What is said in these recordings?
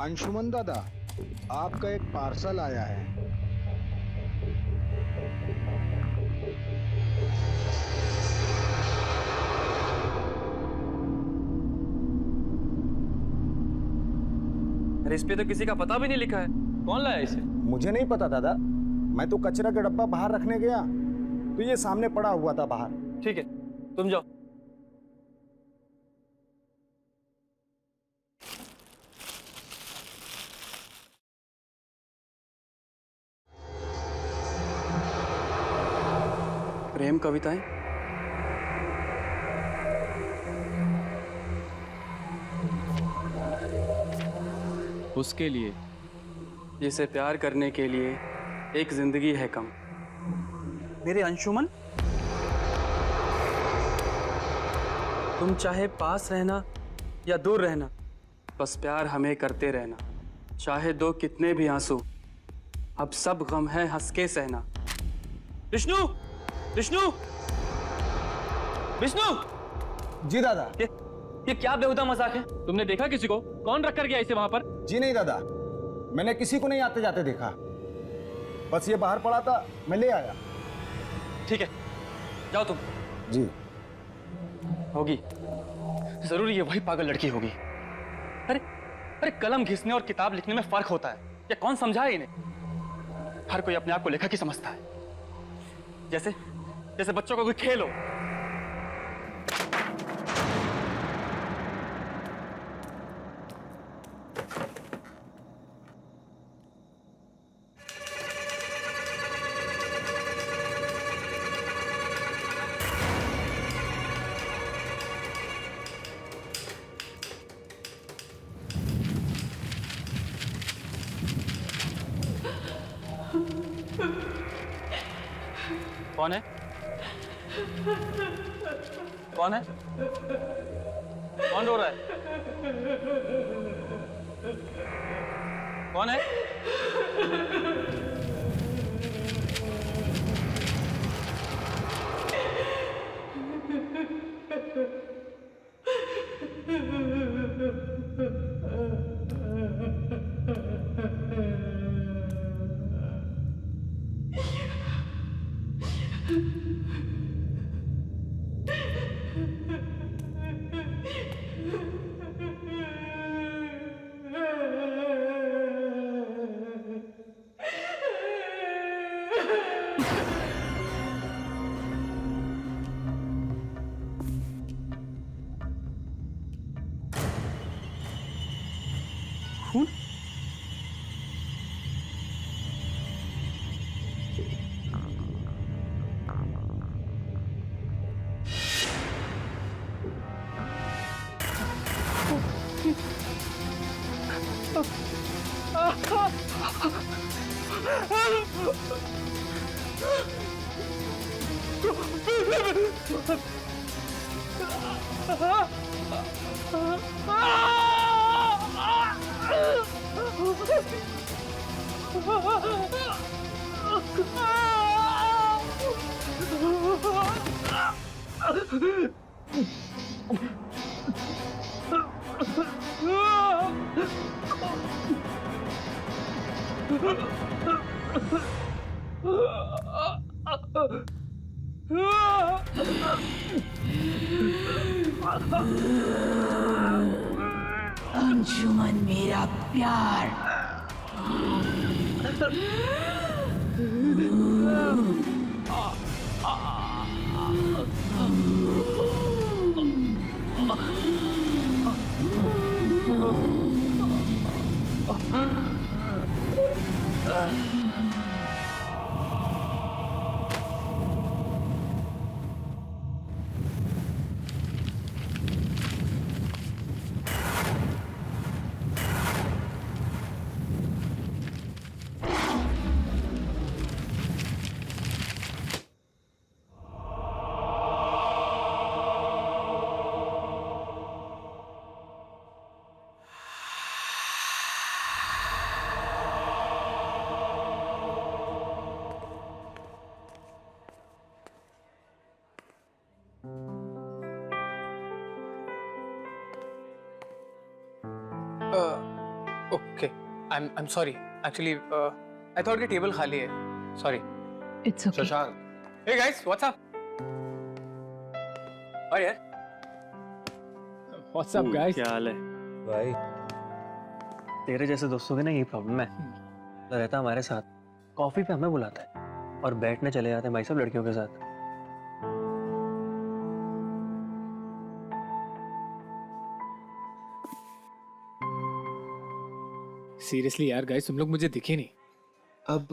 अंशुमन दादा, आपका एक पार्सल आया है। अरे इस पे तो किसी का पता भी नहीं लिखा है। कौन लाया इसे? मुझे नहीं पता दादा, मैं तो कचरा का डब्बा बाहर रखने गया तो ये सामने पड़ा हुआ था बाहर। ठीक है, तुम जाओ। प्रेम कविताएं। उसके लिए जिसे प्यार करने के लिए एक जिंदगी है कम। मेरे अंशुमन, तुम चाहे पास रहना या दूर रहना, बस प्यार हमें करते रहना। चाहे दो कितने भी आंसू, अब सब गम है हंस के सहना। विष्णु, विष्णु, विष्णु! जी दादा। ये क्या बेहुदा मजाक है? तुमने देखा किसी को? कौन रख कर गया इसे वहां पर? जी नहीं दादा, मैंने किसी को नहीं आते जाते देखा, बस ये बाहर पड़ा था, मैं ले आया। ठीक है, जाओ तुम। जी। होगी, जरूर ये वही पागल लड़की होगी। अरे अरे, कलम घिसने और किताब लिखने में फर्क होता है, ये कौन समझाए इन्हें? हर कोई अपने आप को लेखक ही समझता है, जैसे जैसे बच्चों का कोई खेल हो। कौन है? कौन है? कौन रो रहा है? कौन है? खून? अंशुमन मेरा प्यार। Okay, I am sorry actually I thought कि टेबल खाली है, sorry. It's okay. Shashank, hey guys what's up? और यार व्हाट्स अप गाइस? क्या हाल है भाई तेरे जैसे दोस्तों की ना यही प्रॉब्लम है। तो रहता हमारे साथ, कॉफी पे हमें बुलाता है और बैठने चले जाते हैं भाई सब लड़कियों के साथ। सीरियसली यार गाइस, तुम लोग मुझे दिखे नहीं। अब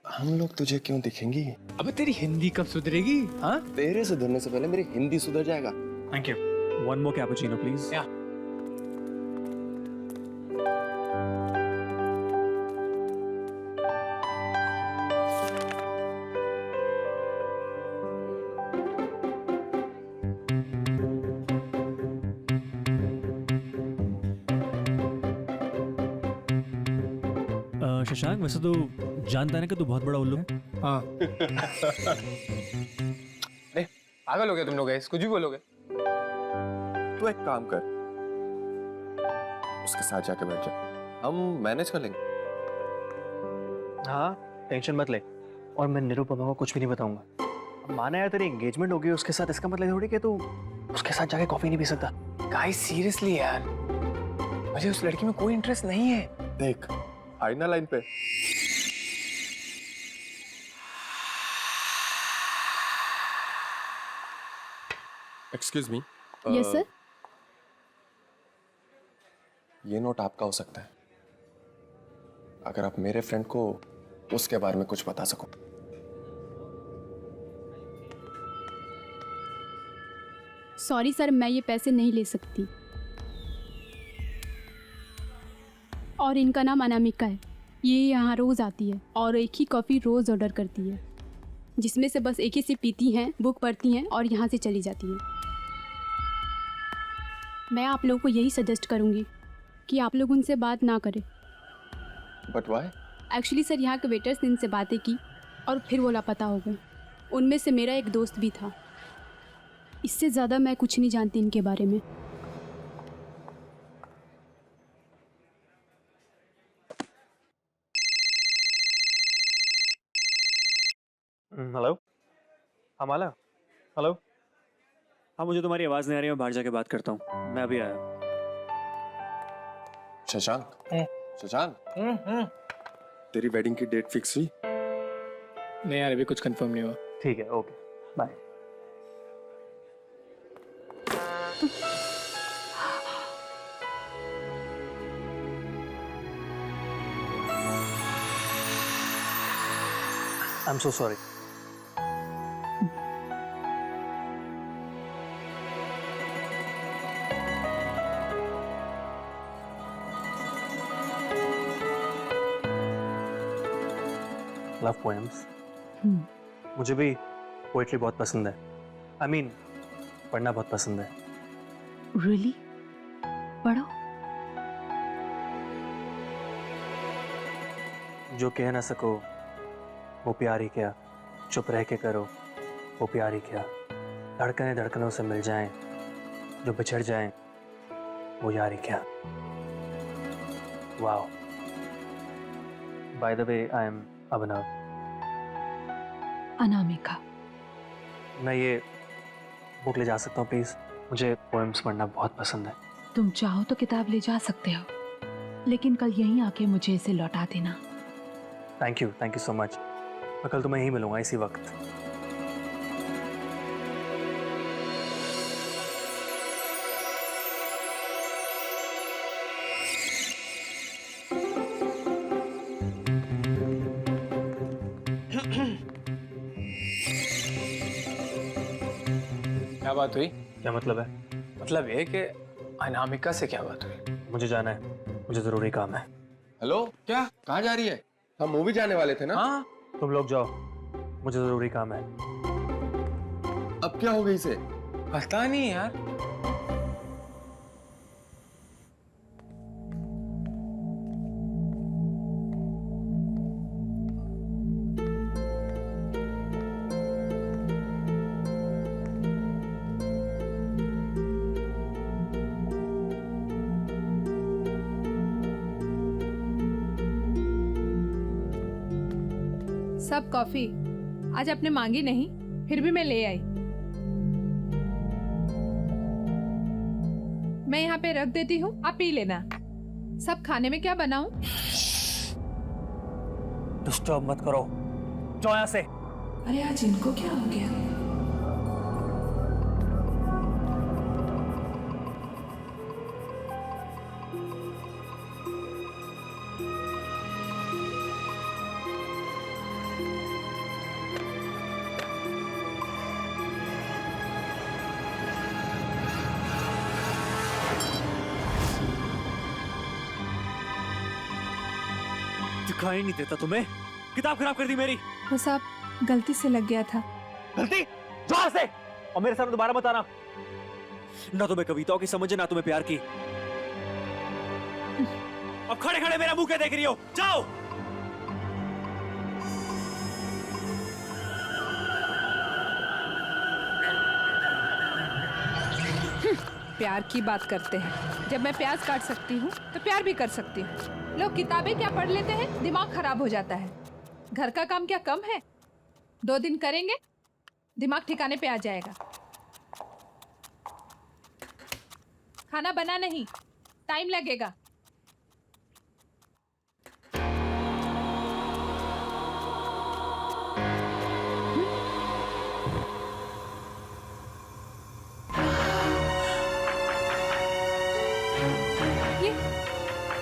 हम लोग तुझे क्यों दिखेंगी? अबे तेरी हिंदी कब सुधरेगी? हाँ तेरे सुधरने से पहले मेरी हिंदी सुधर जाएगा। Thank you. One more cappuccino please. या शशांक, वैसे तो जानता है ना कि तू बहुत बड़ा उल्लू है। हाँ। अरे पागल हो गए तुम लोग गाइस, कुछ भी बोलोगे। तू एक काम कर, उसके साथ जाके बैठ जा, हम मैनेज कर लेंगे। हाँ टेंशन मत ले, और मैं निरुपमा को कुछ भी नहीं बताऊंगा। अब माना यार तेरी एंगेजमेंट हो गई उसके साथ, इसका मतलब थोड़ी कि तू उसके साथ जाके कॉफी नहीं पी सकता। गाइस सीरियसली यार, मुझे उस लड़की में कोई इंटरेस्ट नहीं है। देख आई ना लाइन पे। Excuse me. Yes sir. ये नोट आपका हो सकता है, अगर आप मेरे फ्रेंड को उसके बारे में कुछ बता सको। सॉरी सर, मैं ये पैसे नहीं ले सकती। और इनका नाम अनामिका है। ये यहाँ रोज़ आती है और एक ही कॉफ़ी रोज़ ऑर्डर करती है, जिसमें से बस एक ही सिप पीती हैं, बुक पढ़ती हैं और यहाँ से चली जाती हैं। मैं आप लोगों को यही सजेस्ट करूँगी कि आप लोग उनसे बात ना करें। But why? एक्चुअली सर, यहाँ के वेटर्स ने इनसे बातें की और फिर वो लापता हो गए। उनमें से मेरा एक दोस्त भी था। इससे ज़्यादा मैं कुछ नहीं जानती इनके बारे में। हेलो। हाँ माला। हेलो। हाँ, मुझे तुम्हारी आवाज़ नहीं आ रही, मैं बाहर जाके बात करता हूँ। मैं अभी आया। शशांक, शशांक, तेरी वेडिंग की डेट फिक्स हुई? नहीं यार, अभी कुछ कंफर्म नहीं हुआ। ठीक है, okay bye. I am so sorry. Love poems. मुझे भी पोएट्री बहुत पसंद है। आई मीन पढ़ना बहुत पसंद है। रियली? पढ़ो। जो कह ना सको वो प्यार ही क्या, चुप रह के करो वो प्यार ही क्या, धड़कने धड़कनों से मिल जाएं, जो बिछड़ जाएं वो यार ही क्या। Wow. By the way I am Abhinav. Anamika. मैं ये बुक ले जा सकता हूँ प्लीज? मुझे पोएम्स पढ़ना बहुत पसंद है। तुम चाहो तो किताब ले जा सकते हो, लेकिन कल यहीं आके मुझे इसे लौटा देना। Thank you so much. मैं कल तुम्हें यहीं मिलूंगा इसी वक्त। क्या बात हुई? क्या मतलब है? मतलब ये कि अनामिका से क्या बात हुई? मुझे जाना है, मुझे जरूरी काम है। हेलो, क्या? कहाँ जा रही है? हम मूवी जाने वाले थे ना? हाँ तुम लोग जाओ, मुझे जरूरी काम है। अब क्या हो गई इसे? पता नहीं यार। सब कॉफी आज आपने मांगी नहीं, फिर भी मैं ले आई। मैं यहाँ पे रख देती हूँ, आप पी लेना। सब खाने में क्या बनाऊं? डिस्टर्ब मत करो, जाओ यहाँ से। अरे आज इनको क्या हो गया? दिखाई नहीं देता तुम्हें? किताब खराब कर दी मेरी। वो सब गलती से लग गया था। गलती? जाओ से। और मेरे सामने दोबारा मत आना। ना तुम्हें कविताओं की समझ है, ना तुम्हें प्यार की। अब खड़े खड़े मेरा मुंह क्या देख रही हो? जाओ। प्यार की बात करते हैं। जब मैं प्याज काट सकती हूँ तो प्यार भी कर सकती हूँ। लोग किताबें क्या पढ़ लेते हैं, दिमाग खराब हो जाता है। घर का काम क्या कम है? 2 दिन करेंगे, दिमाग ठिकाने पे आ जाएगा। खाना बना नहीं, टाइम लगेगा।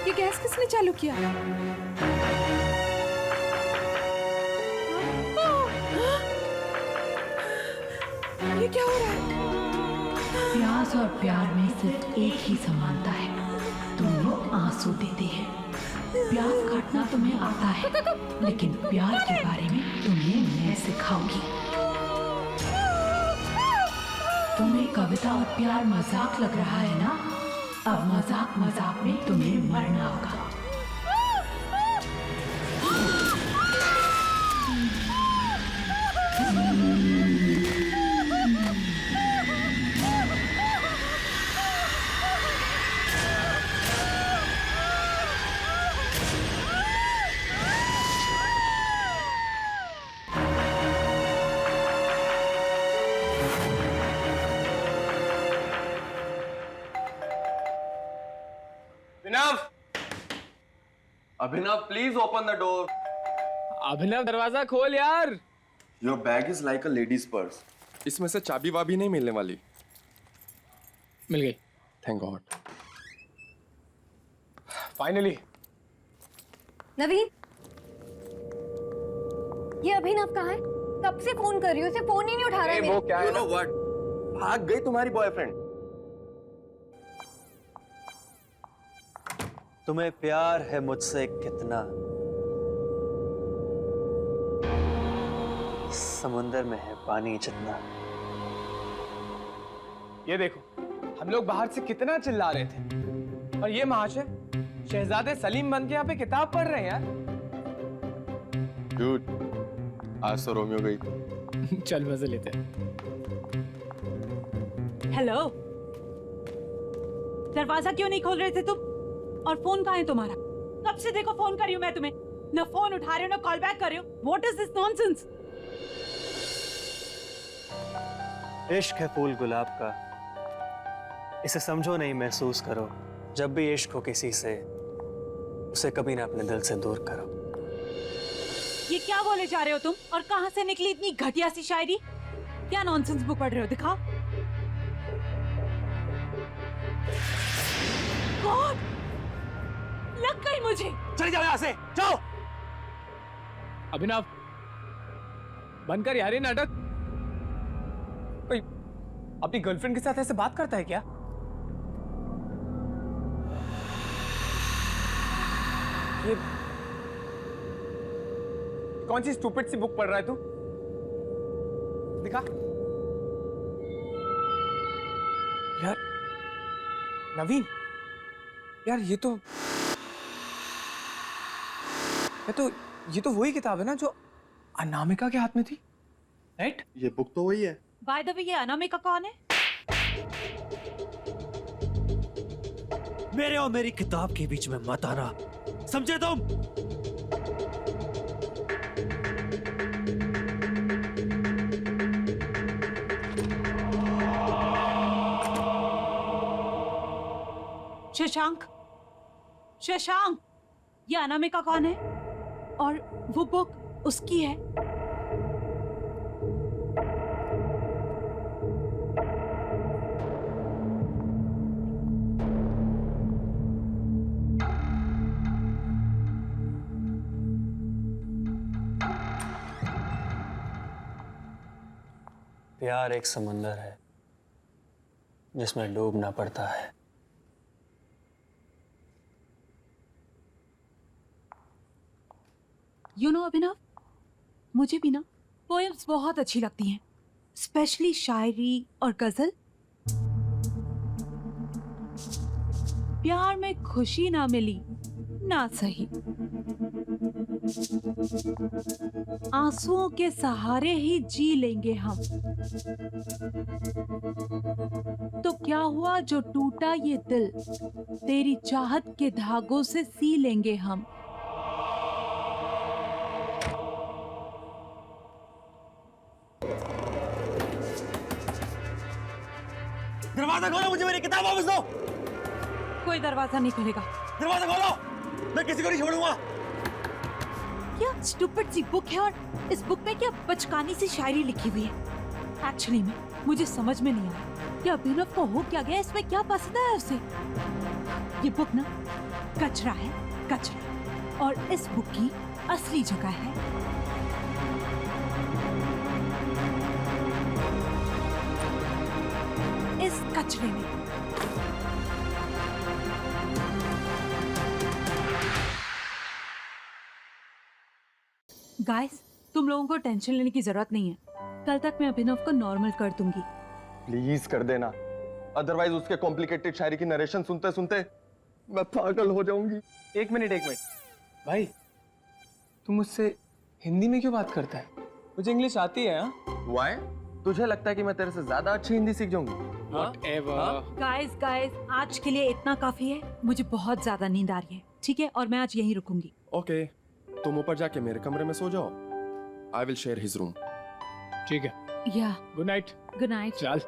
ये गैस किसने चालू किया? ये क्या हो रहा है? प्यास और प्यार में सिर्फ एक ही समानता है, तुम लोग आंसू देते हैं। प्याज काटना तुम्हें आता है, लेकिन प्यार के बारे में तुम्हें मैं सिखाऊंगी। तुम्हें कविता और प्यार मजाक लग रहा है ना? अब मजाक मजाक में तुम्हें मरना होगा। अभिनव, प्लीज ओपन द डोर। अभिनव दरवाजा खोल यार। Your bag is like a ladies purse. इसमें से चाबी वाबी नहीं मिलने वाली। मिल गई। Thank God. फाइनली। नवीन, ये अभिनव कहाँ है? कब से फोन कर रही हूँ, उसे फोन ही नहीं उठा रहा है। वो क्या है? You know what? भाग गई तुम्हारी बॉयफ्रेंड। तुम्हें प्यार है मुझसे कितना? समुंदर में है पानी जितना। ये देखो, हम लोग बाहर से कितना चिल्ला रहे थे, और ये महाशय शहजादे सलीम बन के यहाँ पे किताब पढ़ रहे हैं यार। Dude, आज तो रोमियो गई। चल मजे लेते हैं। हेलो, दरवाजा क्यों नहीं खोल रहे थे तुम? और फोन कहाँ है तुम्हारा? कब से देखो फोन कर रही हूँ मैं तुम्हें, ना फोन उठा रहे हो ना कॉल बैक कर रहे हो। What is this nonsense? इश्क है फूल गुलाब का, इसे समझो नहीं महसूस करो। जब भी इश्क हो किसी से, उसे कभी ना अपने दिल से दूर करो। ये क्या बोले जा रहे हो तुम? और कहाँ से निकली इतनी घटिया सी शायरी? क्या नॉनसेंस बुक पढ़ रहे हो? दिखाओ। गॉड, लग गई मुझे। चले जाओ यहाँ से, जाओ। अभिनव, बंद कर यार ये नाटक। कोई अपनी गर्लफ्रेंड के साथ ऐसे बात करता है क्या? ये कौन सी स्टूपिड सी बुक पढ़ रहा है तू? दिखा यार। नवीन यार, ये तो वही किताब है ना जो अनामिका के हाथ में थी, राइट? ये बुक तो वही है। बाय द वे, ये अनामिका कौन है? मेरे और मेरी किताब के बीच में मत आना, समझे तुम? शशांक, शशांक, ये अनामिका कौन है? और वो बुक उसकी है? प्यार एक समंदर है जिसमें डूबना पड़ता है। अभिनव, मुझे भी ना पोएम्स बहुत अच्छी लगती हैं, स्पेशली शायरी और गजल। प्यार में खुशी ना मिली ना सही, आंसुओं के सहारे ही जी लेंगे हम। तो क्या हुआ जो टूटा ये दिल, तेरी चाहत के धागों से सी लेंगे हम। दरवाजा खोलो, मुझे मेरी किताब वापस दो। कोई दरवाजा नहीं खुलेगा। दरवाजा खोलो, मैं किसी को नहीं छोड़ूंगा। क्या स्टूपिड सी बुक है, और इस बुक में क्या बचकानी सी शायरी लिखी हुई है। एक्चुअली में मुझे समझ में नहीं आया कि अभिनव को हो क्या गया, इसमें क्या पसंद है उसे। ये बुक ना कचरा है, कचरा, और इस बुक की असली जगह है इस कचरे में। गाइस, तुम लोगों को टेंशन लेने की जरूरत नहीं है। कल तक मैं अभिनव को नॉर्मल कर दूंगी। प्लीज कर देना, अदरवाइज उसके कॉम्प्लिकेटेड शायरी की नरेशन सुनते सुनते मैं पागल हो जाऊंगी। एक मिनट भाई, तुम मुझसे हिंदी में क्यों बात करता है? मुझे इंग्लिश आती है। Why? तुझे लगता है कि मैं तेरे से ज्यादा अच्छी हिंदी सीख जाऊंगी? गाइस, आज के लिए इतना काफी है। मुझे बहुत ज्यादा नींद आ रही है, ठीक है? और मैं आज यहीं रुकूंगी। ओके, तुम ऊपर जाके मेरे कमरे में सो जाओ। I will share his room. ठीक है, या गुड नाइट। Good night. चल।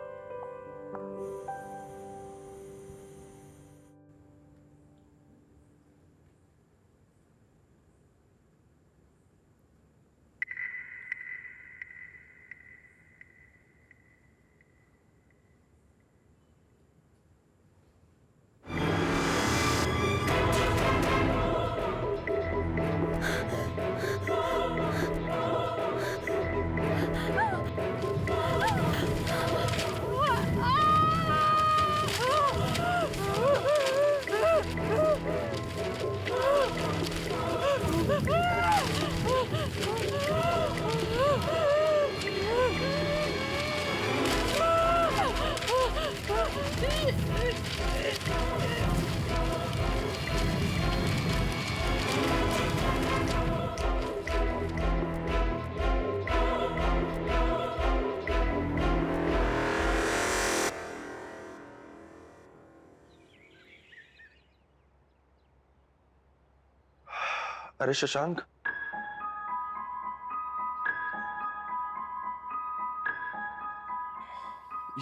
अरे शशांक,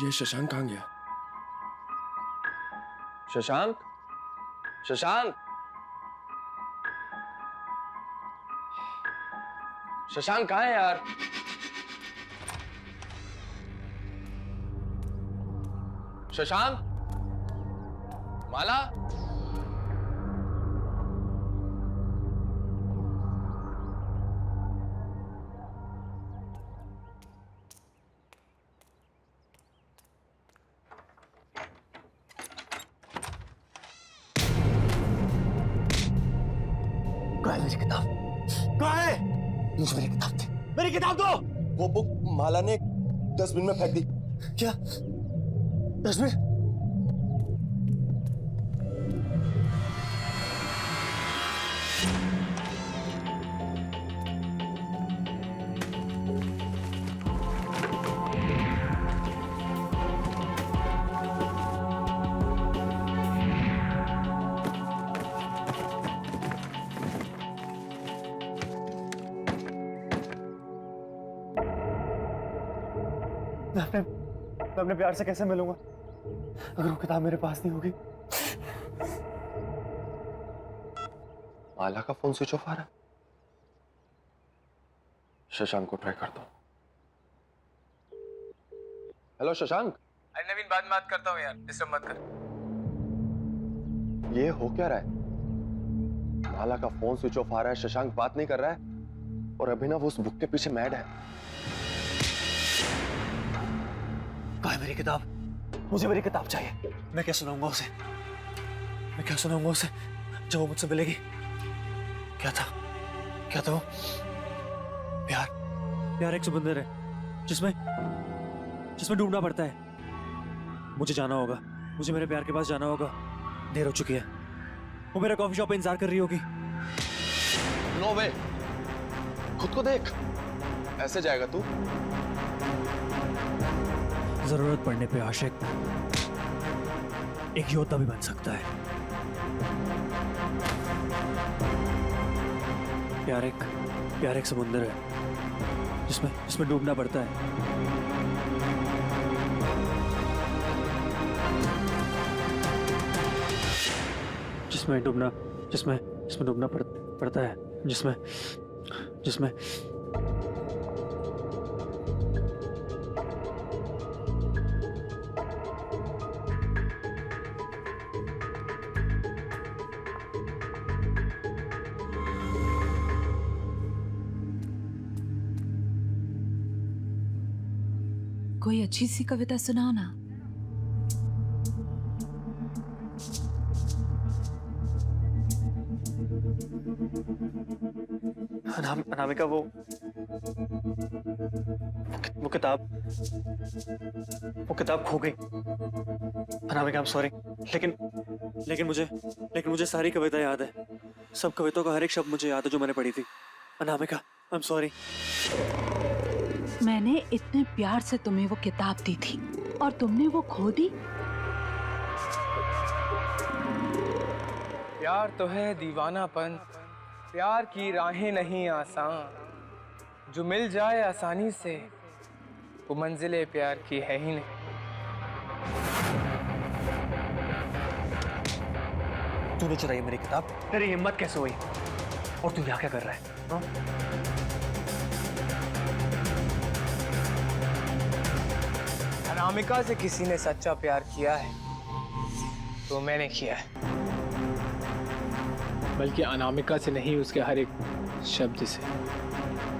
ये शशांक कहाँ गया? शशांक, शशांक, शशांक कहाँ है यार? शशांक, माला, मेरी किताब कहाँ है? मुझे मेरी किताब दे, मेरी किताब दो। वो बुक माला ने डस्टबिन में फेंक दी। क्या डस्टबिन? मैं अपने प्यार से कैसे मिलूंगा अगर वो किताब मेरे पास नहीं होगी? माला का फोन स्विच ऑफ आ रहा है। शशांक को ट्राई करता हूं। हेलो शशांक। अरे नवीन, बाद में बात करता हूँ यार, डिस्टर्ब मत कर। ये हो क्या रहा है? माला का फोन स्विच ऑफ आ रहा है, शशांक बात नहीं कर रहा है और अभिनव उस बुक के पीछे मैड है। कहाँ है मेरी किताब? मुझे मेरी किताब चाहिए। मैं क्या सुनाऊंगा उसे? मैं क्या सुनाऊंगा उसे जो वो मुझसे मिलेगी? क्या था वो? प्यार एक समंदर है जिसमें डूबना पड़ता है। मुझे जाना होगा, मुझे मेरे प्यार के पास जाना होगा। देर हो चुकी है, वो मेरा कॉफी शॉप पे इंतजार कर रही होगी। नो वे, खुद को देख, ऐसे जाएगा तू? जरूरत पड़ने पे आशिक एक योद्धा भी बन सकता है। प्यार एक समुद्र है जिसमें डूबना पड़ता है। जिसमें डूबना पड़ता है, जिसमें कोई अच्छी सी कविता सुनाओ ना। अनामिका, वो किताब खो गई। अनामिका, I'm sorry, लेकिन मुझे सारी कविता याद है। सब कविताओं का हर एक शब्द मुझे याद है जो मैंने पढ़ी थी। Anamika, I'm sorry। मैंने इतने प्यार से तुम्हें वो किताब दी थी और तुमने वो खो दी। प्यार तो है दीवानापन, प्यार की राहें नहीं आसान। जो मिल जाए आसानी से वो मंजिले प्यार की है ही नहीं। तूने चुराई मेरी किताब? तेरी हिम्मत कैसे हुई? और तू यहाँ क्या कर रहा है? हाँ? अनामिका से किसी ने सच्चा प्यार किया है तो मैंने किया है। बल्कि अनामिका से नहीं, उसके हर एक शब्द से,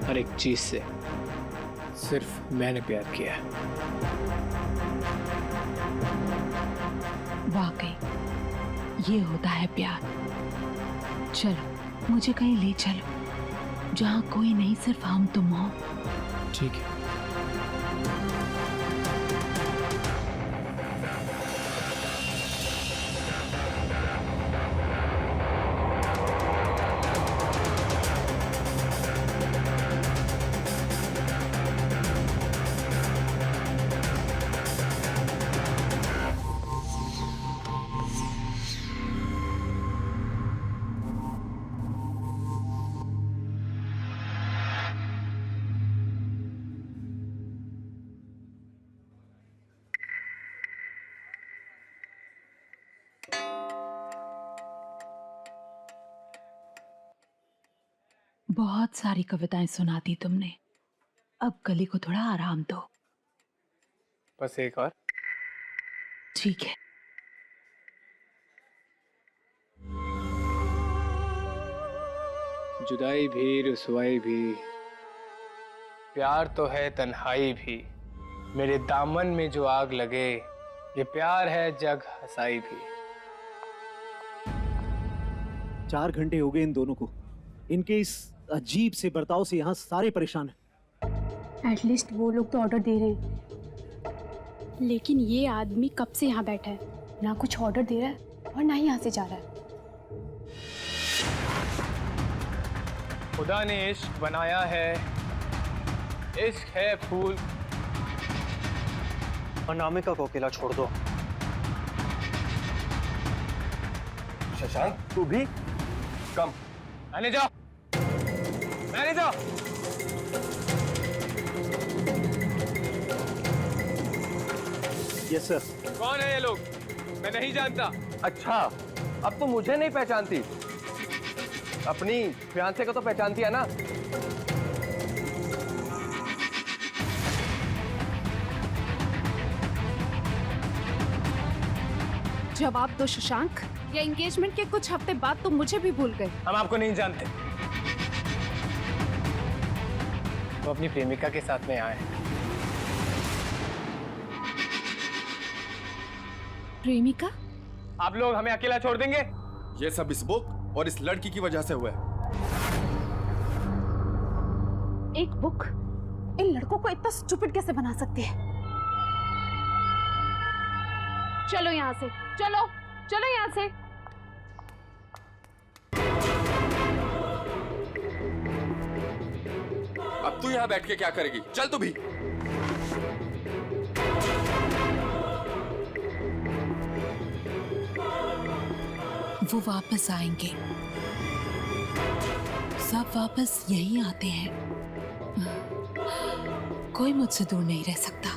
हर एक चीज से सिर्फ मैंने प्यार किया है। वाकई ये होता है प्यार। चलो मुझे कहीं ले चलो जहाँ कोई नहीं, सिर्फ हम तुम हो। ठीक है। बहुत सारी कविताएं सुना दी तुमने, अब गली को थोड़ा आराम दो। बस एक और। ठीक है। जुदाई भी, रुसवाई भी, प्यार तो है तन्हाई भी। मेरे दामन में जो आग लगे, ये प्यार है जग हंसाई भी। 4 घंटे हो गए इन दोनों को। इनके इस अजीब से बर्ताव से यहाँ सारे परेशान हैं। एटलीस्ट वो लोग तो ऑर्डर दे रहे हैं, लेकिन ये आदमी कब से यहाँ बैठा है, ना कुछ ऑर्डर दे रहा है और ना ही यहाँ से जा रहा है। खुदा ने इश्क बनाया है, इश्क है फूल। अनामिका को अकेला छोड़ दो। शशांक, तू भी कम। मैंने जाओ। Yes sir. कौन है ये लोग? मैं नहीं जानता। अच्छा, अब तो मुझे नहीं पहचानती। अपनी फियांसे को तो पहचानती है ना? जवाब दो शशांक, या एंगेजमेंट के कुछ हफ्ते बाद तुम मुझे भी भूल गए? हम आपको नहीं जानते। वो अपनी प्रेमिका के साथ में आए। प्रेमिका? आप लोग हमें अकेला छोड़ देंगे? ये सब इस बुक और इस लड़की की वजह से हुआ है। एक बुक इन लड़कों को इतना स्टूपिड कैसे बना सकती है? चलो यहाँ से, चलो चलो यहाँ से। अब तू यहाँ बैठ के क्या करेगी? चल तू भी। वो वापस आएंगे, सब वापस यहीं आते हैं। कोई मुझसे दूर नहीं रह सकता।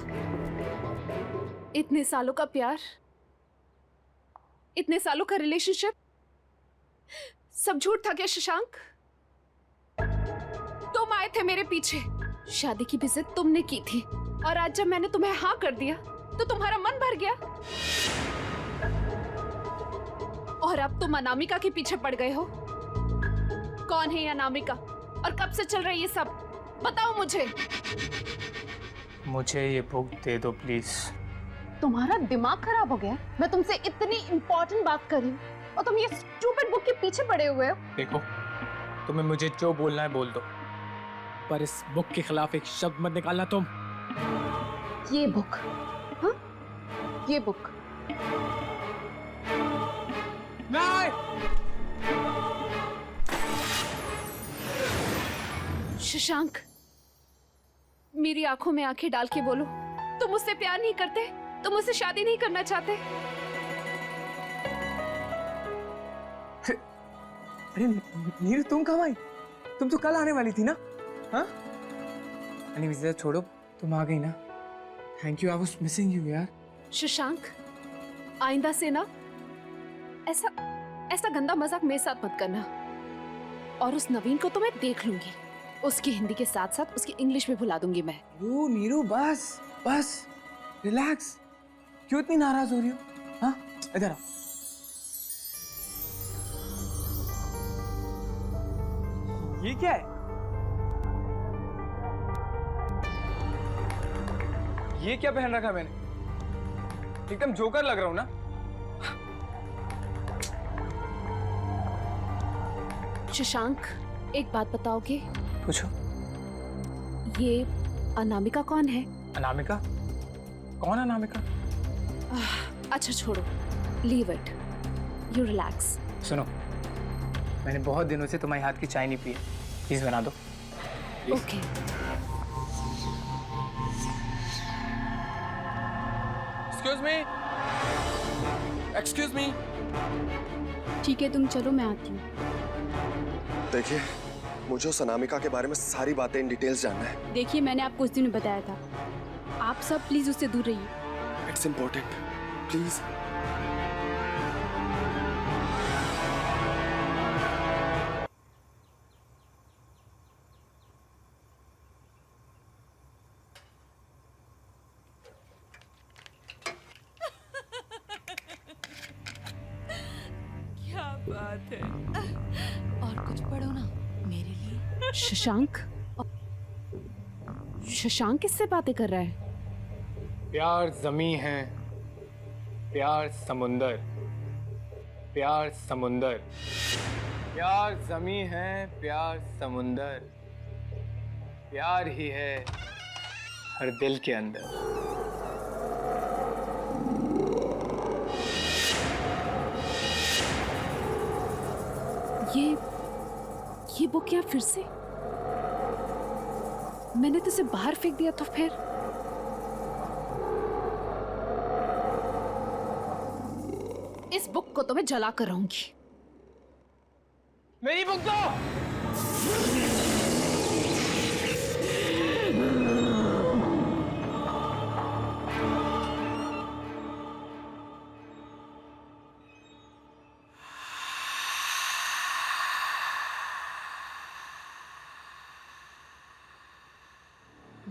इतने सालों का प्यार, इतने सालों का रिलेशनशिप, सब झूठ था क्या शशांक? तुम आए थे मेरे पीछे, शादी की भी जिद तुमने की थी, और आज जब मैंने तुम्हें हाँ कर दिया तो तुम्हारा मन भर गया, और अब तुम अनामिका के पीछे पड़ गए हो। कौन है ये अनामिका और कब से चल रहा है ये सब? बताओ मुझे। मुझे ये बुक दे दो प्लीज। तुम्हारा दिमाग खराब हो गया? मैं तुमसे इतनी इंपॉर्टेंट बात कर रही हूँ और तुम ये स्टूपिड बुक के पीछे पड़े हुए हो। देखो, तुम्हें मुझे जो बोलना है बोल दो, पर इस बुक के खिलाफ एक शब्द मत निकालना तुम। ये बुक, हाँ? ये बुक। नहीं! शशांक, मेरी आंखों में आंखें डाल के बोलो, तुम मुझसे प्यार नहीं करते? तुम मुझसे शादी नहीं करना चाहते? अरे नीरू, तुम कब आई? तुम तो कल आने वाली थी ना? हाँ? अरे विजय छोड़ो, तुम आ गई ना। Thank you, I was missing you यार। शशांक, आइंदा से ना ऐसा गंदा मजाक मेरे साथ मत करना। और उस नवीन को तो मैं देख लूंगी, उसकी हिंदी के साथ साथ उसकी इंग्लिश भी भुला दूंगी मैं। नीरू बस बस रिलैक्स। क्यों इतनी नाराज हो रही हो? हाँ, इधर आओ। ये क्या है? ये क्या पहन रखा मैंने? एकदम जोकर लग रहा हूं ना? शशांक, एक बात बताओगे? पूछो। ये अनामिका कौन है? अनामिका? कौन है अनामिका? अच्छा छोड़ो, लीव इट, यू रिलैक्स। सुनो, मैंने बहुत दिनों से तुम्हारे हाथ की चाय नहीं पी है, प्लीज बना दो। ओके। Excuse me. ठीक है, तुम चलो, मैं आती हूँ। देखिए, मुझे उस अनामिका के बारे में सारी बातें इन डिटेल्स जानना है। देखिए, मैंने आपको उस दिन बताया था, आप सब प्लीज उससे दूर रहिए। It's important, please. क्या बात है? और कुछ पढ़ो ना मेरे लिए। शशांक, शशांक किससे बातें कर रहा है? प्यार जमी है, प्यार समुंदर, प्यार समुंदर, प्यार जमी है, प्यार समुंदर, प्यार ही है हर दिल के अंदर। ये बुक क्या फिर से? मैंने तो इसे बाहर फेंक दिया तो फिर? इस बुक को तो मैं जला कर रहूंगी। मेरी बुक दो।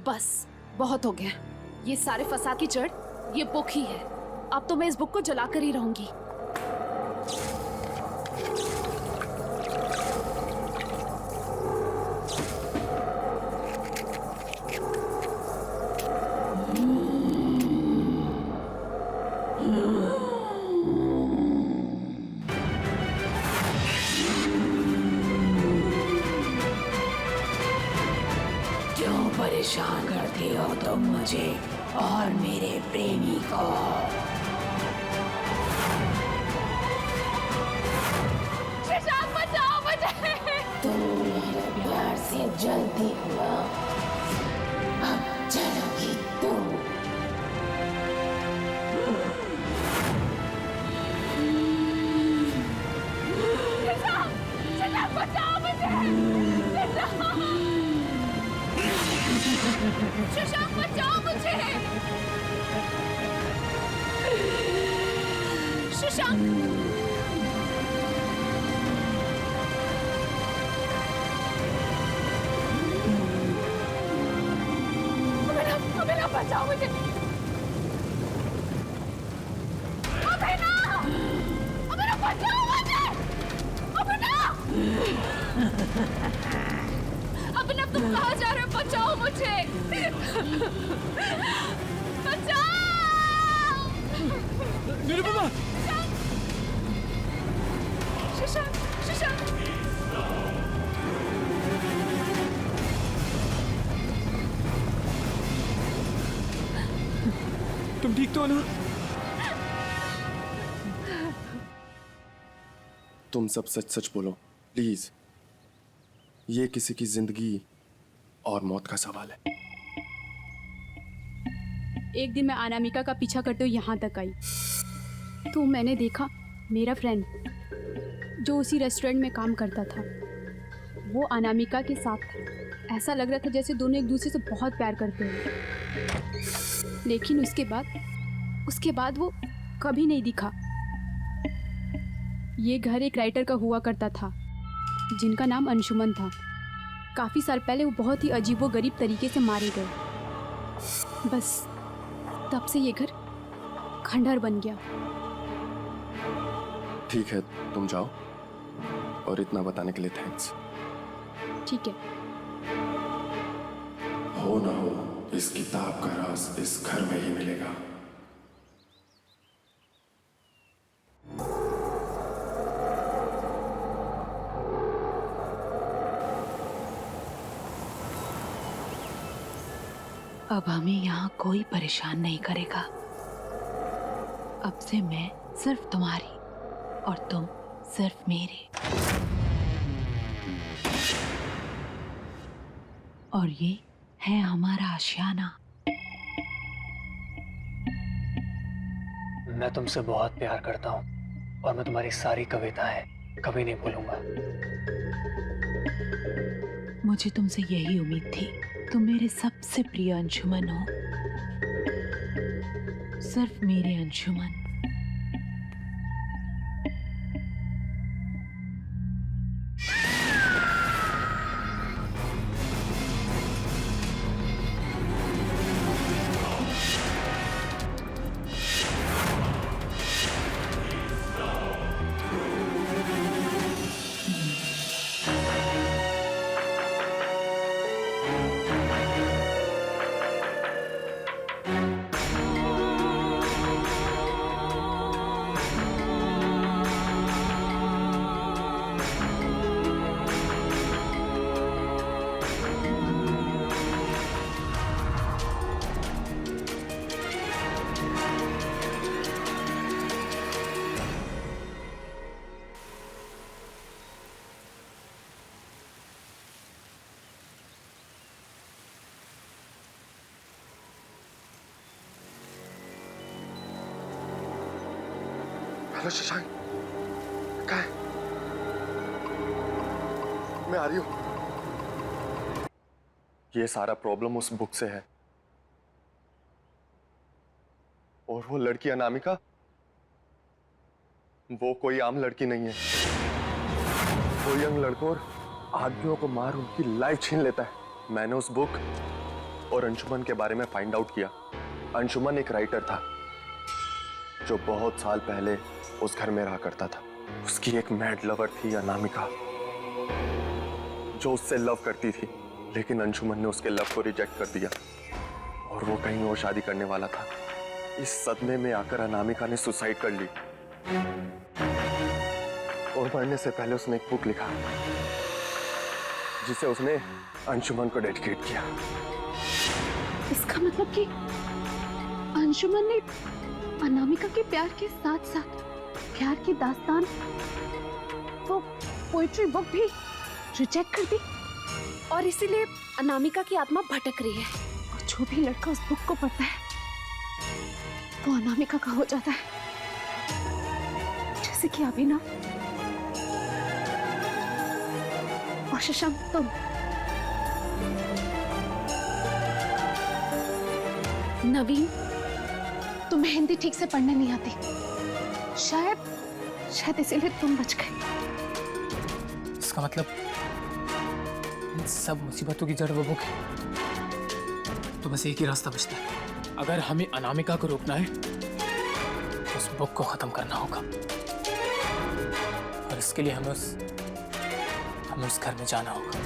बस बहुत हो गया। ये सारे फसाद की जड़ ये बुक ही है। अब तो मैं इस बुक को जलाकर ही रहूंगी। क्यों परेशान करती हो तुम मुझे और मेरे प्रेमी को? शशांक बचाओ मुझे। तुम मेरे प्यार से जलती हुआ अब जलोगी तुम। शशांक बचाओ मुझे। शशांक बचाओ मुझे। शशांक अभिनव बचाओ मुझे। अभिनव बचाओ मुझे। अभिनव तुम कहाँ जा रहे हो? बचाओ मुझे। बचाओ। निरुपमा! शशांक शशांक तुम ठीक तो हो ना? तुम सब सच सच बोलो प्लीज। ये किसी की जिंदगी और मौत का सवाल है। एक दिन मैं अनामिका का पीछा करते हुए यहाँ तक आई तो मैंने देखा मेरा फ्रेंड जो उसी रेस्टोरेंट में काम करता था वो अनामिका के साथ था। ऐसा लग रहा था जैसे दोनों एक दूसरे से बहुत प्यार करते हैं। लेकिन उसके बाद वो कभी नहीं दिखा। ये घर एक राइटर का हुआ करता था जिनका नाम अंशुमन था। काफ़ी साल पहले वो बहुत ही अजीबोगरीब तरीके से मारे गए। बस तब से ये घर खंडहर बन गया। ठीक है तुम जाओ और इतना बताने के लिए थैंक्स। ठीक है। हो ना हो इस किताब का राज इस घर में ही मिलेगा। अब हमें यहाँ कोई परेशान नहीं करेगा। अब से मैं सिर्फ तुम्हारी और तुम सिर्फ मेरे। और ये है हमारा आशियाना। मैं तुमसे बहुत प्यार करता हूँ और मैं तुम्हारी सारी कविताएं कभी नहीं भूलूंगा। मुझे तुमसे यही उम्मीद थी। तुम मेरे सबसे प्रिय अंशुमन हो, सिर्फ मेरे अंशुमन। हेलो शशांक, कहाँ है? मैं आ रही हूं। ये सारा प्रॉब्लम उस बुक से है। और वो लड़की अनामिका, वो कोई आम लड़की नहीं है। वो यंग लड़कों और आदमियों को मार उनकी लाइफ छीन लेता है। मैंने उस बुक और अंशुमन के बारे में फाइंड आउट किया। अंशुमन एक राइटर था जो बहुत साल पहले उस घर में रहा करता था। उसकी एक मैड लवर थी अनामिका, जो उससे लव करती थी, लेकिन अंशुमन ने उसके लव को रिजेक्ट कर दिया और वो कहीं और शादी करने वाला था। इस सदमे में आकर अनामिका ने सुसाइड कर ली और मरने से पहले उसने एक बुक लिखा जिसे उसने अंशुमन को डेडिकेट किया। इसका मतलब कि अंशुमन ने अनामिका के प्यार के साथ साथ प्यार की दास्तान, वो पोइट्री बुक भी रिजेक्ट कर दी और इसीलिए अनामिका की आत्मा भटक रही है। और जो भी लड़का उस बुक को पढ़ता है वो अनामिका का हो जाता है, जैसे कि अभिनव और शशांक तुम। नवीन, तुम्हें हिंदी ठीक से पढ़ने नहीं आती, शायद इसीलिए तुम बच गए। इसका मतलब इन सब मुसीबतों की जड़ वो बुक है। तो बस एक ही रास्ता बचता है, अगर हमें अनामिका को रोकना है तो उस बुक को खत्म करना होगा और इसके लिए हमें उस घर में जाना होगा।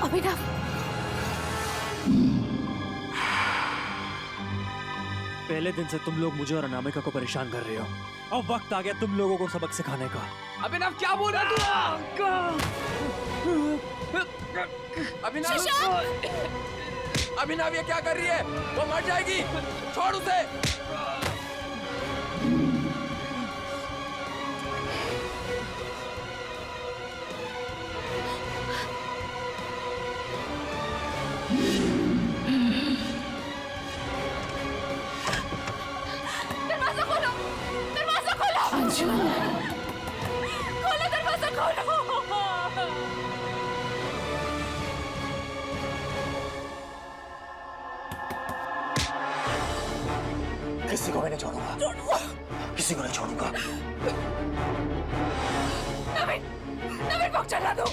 अभिनव, पहले दिन से तुम लोग मुझे और अनामिका को परेशान कर रहे हो। अब वक्त आ गया तुम लोगों को सबक सिखाने का। अभिनव क्या बोल रहा तू? अभिनव ये क्या कर रही है? वो मर जाएगी, छोड़ उसे। दरवाजा खोलो, दरवाजा खोलो। अंशुमन, खोलो दरवाजा, खोलो। किसी को मैं नहीं छोड़ूंगा, किसी को नहीं छोड़ूंगा। नवीन, नवीन, भोग चला दो।